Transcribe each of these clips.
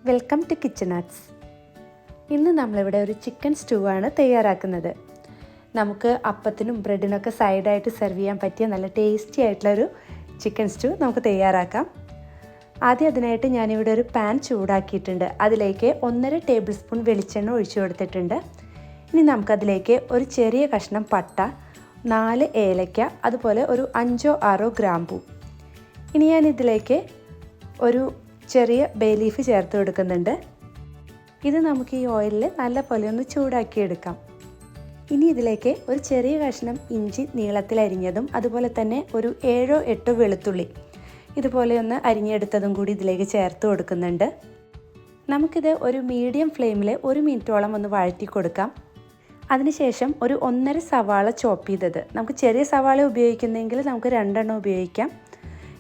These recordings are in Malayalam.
Welcome to kitchen arts. ഇന്ന് നമ്മളിവിടെ ഒരു ചിക്കൻ സ്റ്റൂ ആണ് തയ്യാറാക്കുന്നത്. നമുക്ക് അപ്പത്തിനും ബ്രെഡിനൊക്കെ സൈഡായിട്ട് സെർവ് ചെയ്യാൻ പറ്റിയ നല്ല ടേസ്റ്റി ആയിട്ടുള്ളൊരു ചിക്കൻ സ്റ്റൂ നമുക്ക് തയ്യാറാക്കാം. ആദ്യം അതിനായിട്ട് ഞാനിവിടെ ഒരു പാൻ ചൂടാക്കിയിട്ടുണ്ട്. അതിലേക്ക് 1.5 ടേബിൾ സ്പൂൺ വെളിച്ചെണ്ണ ഒഴിച്ചു കൊടുത്തിട്ടുണ്ട്. ഇനി നമുക്കതിലേക്ക് ഒരു ചെറിയ കഷ്ണം പട്ട, 4 ഏലക്ക, അതുപോലെ ഒരു 5-6 ഗ്രാമ്പൂ. ഇനി ഞാനിതിലേക്ക് ഒരു ചെറിയ ബേ ലീഫ് ചേർത്ത് കൊടുക്കുന്നുണ്ട്. ഇത് നമുക്ക് ഈ ഓയിലിൽ നല്ല പോലെ ഒന്ന് ചൂടാക്കിയെടുക്കാം. ഇനി ഇതിലേക്ക് ഒരു ചെറിയ കഷ്ണം ഇഞ്ചി നീളത്തിൽ അരിഞ്ഞതും അതുപോലെ തന്നെ ഒരു 7-8 വെളുത്തുള്ളി ഇതുപോലെ ഒന്ന് അരിഞ്ഞെടുത്തതും കൂടി ഇതിലേക്ക് ചേർത്ത് കൊടുക്കുന്നുണ്ട്. നമുക്കിത് ഒരു മീഡിയം ഫ്ലെയിമിൽ 1 മിനിറ്റോളം ഒന്ന് വഴറ്റി കൊടുക്കാം. അതിനുശേഷം ഒരു 1.5 സവാള ചോപ്പ് ചെയ്തത്, നമുക്ക് ചെറിയ സവാള ഉപയോഗിക്കുന്നെങ്കിൽ നമുക്ക് 2 എണ്ണം ഉപയോഗിക്കാം.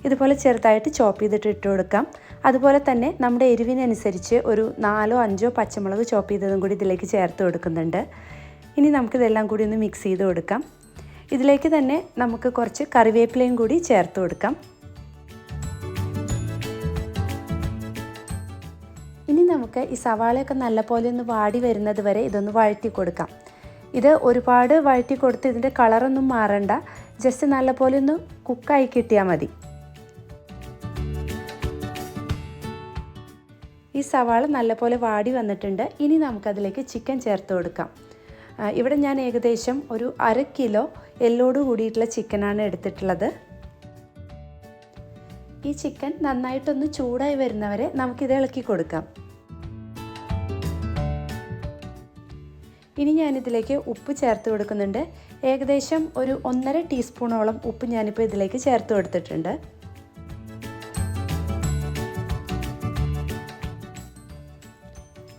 ഇതുപോലെ ചെറുതായിട്ട് ചോപ്പ് ചെയ്തിട്ട് ഇട്ട് കൊടുക്കാം. അതുപോലെ തന്നെ നമ്മുടെ എരിവിനനുസരിച്ച് ഒരു 4-5 പച്ചമുളക് ചോപ്പ് ചെയ്തതും കൂടി ഇതിലേക്ക് ചേർത്ത് കൊടുക്കുന്നുണ്ട്. ഇനി നമുക്കിതെല്ലാം കൂടി ഒന്ന് മിക്സ് ചെയ്ത് കൊടുക്കാം. ഇതിലേക്ക് തന്നെ നമുക്ക് കുറച്ച് കറിവേപ്പിലയും കൂടി ചേർത്ത് കൊടുക്കാം. ഇനി നമുക്ക് ഈ സവാളയൊക്കെ നല്ലപോലെ ഒന്ന് വാടി വരുന്നത് വരെ ഇതൊന്ന് വഴറ്റി കൊടുക്കാം. ഇത് ഒരുപാട് വഴറ്റി കൊടുത്ത് ഇതിൻ്റെ കളറൊന്നും മാറണ്ട, ജസ്റ്റ് നല്ലപോലെ ഒന്ന് കുക്കായി കിട്ടിയാൽ മതി. ഈ സവാള നല്ലപോലെ വാടി വന്നിട്ടുണ്ട്. ഇനി നമുക്കതിലേക്ക് ചിക്കൻ ചേർത്ത് കൊടുക്കാം. ഇവിടെ ഞാൻ ഏകദേശം ഒരു 1/2 കിലോ എല്ലോട് കൂടിയിട്ടുള്ള ചിക്കനാണ് എടുത്തിട്ടുള്ളത്. ഈ ചിക്കൻ നന്നായിട്ടൊന്ന് ചൂടായി വരുന്നവരെ നമുക്കിത് ഇളക്കി കൊടുക്കാം. ഇനി ഞാനിതിലേക്ക് ഉപ്പ് ചേർത്ത് കൊടുക്കുന്നുണ്ട്. ഏകദേശം ഒരു 1.5 ടീസ്പൂണോളം ഉപ്പ് ഞാനിപ്പോൾ ഇതിലേക്ക് ചേർത്ത് കൊടുത്തിട്ടുണ്ട്.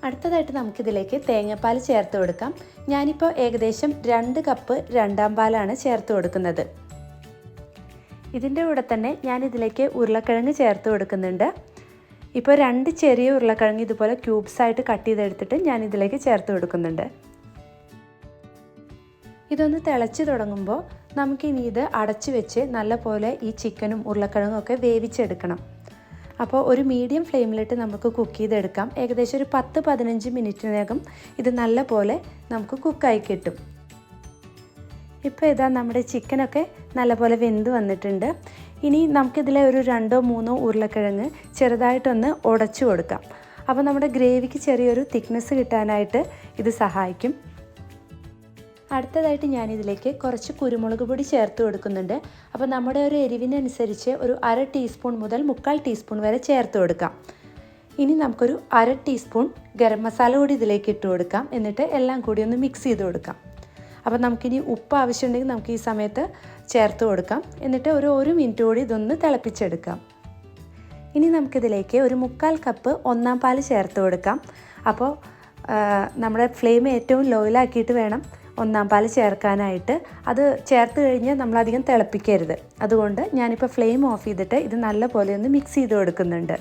അടുത്തതായിട്ട് നമുക്കിതിലേക്ക് തേങ്ങാപ്പാൽ ചേർത്ത് കൊടുക്കാം. ഞാനിപ്പോൾ ഏകദേശം 2 കപ്പ് രണ്ടാം പാലാണ് ചേർത്ത് കൊടുക്കുന്നത്. ഇതിൻ്റെ കൂടെ തന്നെ ഞാനിതിലേക്ക് ഉരുളക്കിഴങ്ങ് ചേർത്ത് കൊടുക്കുന്നുണ്ട്. ഇപ്പോൾ 2 ചെറിയ ഉരുളക്കിഴങ്ങ് ഇതുപോലെ ക്യൂബ്സായിട്ട് കട്ട് ചെയ്തെടുത്തിട്ട് ഞാനിതിലേക്ക് ചേർത്ത് കൊടുക്കുന്നുണ്ട്. ഇതൊന്ന് തിളച്ച് തുടങ്ങുമ്പോൾ നമുക്കിനി ഇത് അടച്ച് വെച്ച് നല്ലപോലെ ഈ ചിക്കനും ഉരുളക്കിഴങ്ങും ഒക്കെ വേവിച്ചെടുക്കണം. അപ്പോൾ ഒരു മീഡിയം ഫ്ലെയിമിലിട്ട് നമുക്ക് കുക്ക് ചെയ്തെടുക്കാം. ഏകദേശം ഒരു 10-15 മിനിറ്റിനകം ഇത് നല്ല പോലെ നമുക്ക് കുക്കായി കിട്ടും. ഇപ്പോൾ ഇതാ നമ്മുടെ ചിക്കനൊക്കെ നല്ലപോലെ വെന്ത് വന്നിട്ടുണ്ട്. ഇനി നമുക്കിതിലെ ഒരു 2-3 ഉരുളക്കിഴങ്ങ് ചെറുതായിട്ടൊന്ന് ഉടച്ചു കൊടുക്കാം. അപ്പോൾ നമ്മുടെ ഗ്രേവിക്ക് ചെറിയൊരു തിക്നെസ് കിട്ടാനായിട്ട് ഇത് സഹായിക്കും. അടുത്തതായിട്ട് ഞാനിതിലേക്ക് കുറച്ച് കുരുമുളക് പൊടി ചേർത്ത് കൊടുക്കുന്നുണ്ട്. അപ്പോൾ നമ്മുടെ ഒരു എരിവിനനുസരിച്ച് ഒരു 1/2 ടീസ്പൂൺ മുതൽ 1/4 ടീസ്പൂൺ വരെ ചേർത്ത് കൊടുക്കാം. ഇനി നമുക്കൊരു 1/2 ടീസ്പൂൺ ഗരം മസാല കൂടി ഇതിലേക്ക് ഇട്ട് കൊടുക്കാം. എന്നിട്ട് എല്ലാം കൂടി ഒന്ന് മിക്സ് ചെയ്ത് കൊടുക്കാം. അപ്പോൾ നമുക്കിനി ഉപ്പ് ആവശ്യമുണ്ടെങ്കിൽ നമുക്ക് ഈ സമയത്ത് ചേർത്ത് കൊടുക്കാം. എന്നിട്ട് ഒരു 1 മിനിറ്റ് കൂടി ഇതൊന്ന് തിളപ്പിച്ചെടുക്കാം. ഇനി നമുക്കിതിലേക്ക് ഒരു 1/4 കപ്പ് ഒന്നാം പാൽ ചേർത്ത് കൊടുക്കാം. അപ്പോൾ നമ്മുടെ ഫ്ലെയിം ഏറ്റവും ലോയിലാക്കിയിട്ട് വേണം ഒന്നാം പാൽ ചേർക്കാനായിട്ട്. അത് ചേർത്ത് കഴിഞ്ഞ് നമ്മളധികം തിളപ്പിക്കരുത്. അതുകൊണ്ട് ഞാനിപ്പോൾ ഫ്ലെയിം ഓഫ് ചെയ്തിട്ട് ഇത് നല്ല പോലെ ഒന്ന് മിക്സ് ചെയ്ത് കൊടുക്കുന്നുണ്ട്.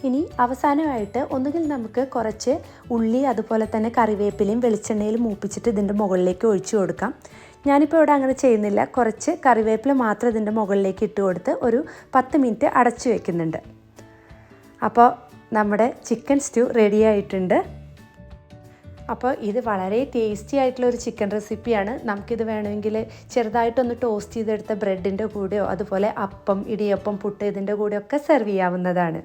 ഇനി അവസാനമായിട്ട് ഒന്നുകിൽ നമുക്ക് കുറച്ച് ഉള്ളി അതുപോലെ തന്നെ കറിവേപ്പിലയും വെളിച്ചെണ്ണയിൽ മൂപ്പിച്ചിട്ട് ഇതിൻ്റെ മുകളിലേക്ക് ഒഴിച്ചു കൊടുക്കാം. ഞാനിപ്പോൾ ഇവിടെ അങ്ങനെ ചെയ്യുന്നില്ല. കുറച്ച് കറിവേപ്പില മാത്രം ഇതിൻ്റെ മുകളിലേക്ക് ഇട്ട് കൊടുത്ത് ഒരു 10 മിനിറ്റ് അടച്ചു വയ്ക്കുന്നുണ്ട്. അപ്പോൾ നമ്മുടെ ചിക്കൻ സ്റ്റൂ റെഡി ആയിട്ടുണ്ട്. അപ്പോൾ ഇത് വളരെ ടേസ്റ്റി ആയിട്ടുള്ളൊരു ചിക്കൻ റെസിപ്പിയാണ്. നമുക്കിത് വേണമെങ്കിൽ ചെറുതായിട്ടൊന്ന് ടോസ്റ്റ് ചെയ്തെടുത്ത ബ്രെഡിൻ്റെ കൂടെയോ അതുപോലെ അപ്പം, ഇടിയപ്പം, പുട്ട് ഇതിൻ്റെ കൂടെയൊക്കെ സെർവ് ചെയ്യാവുന്നതാണ്.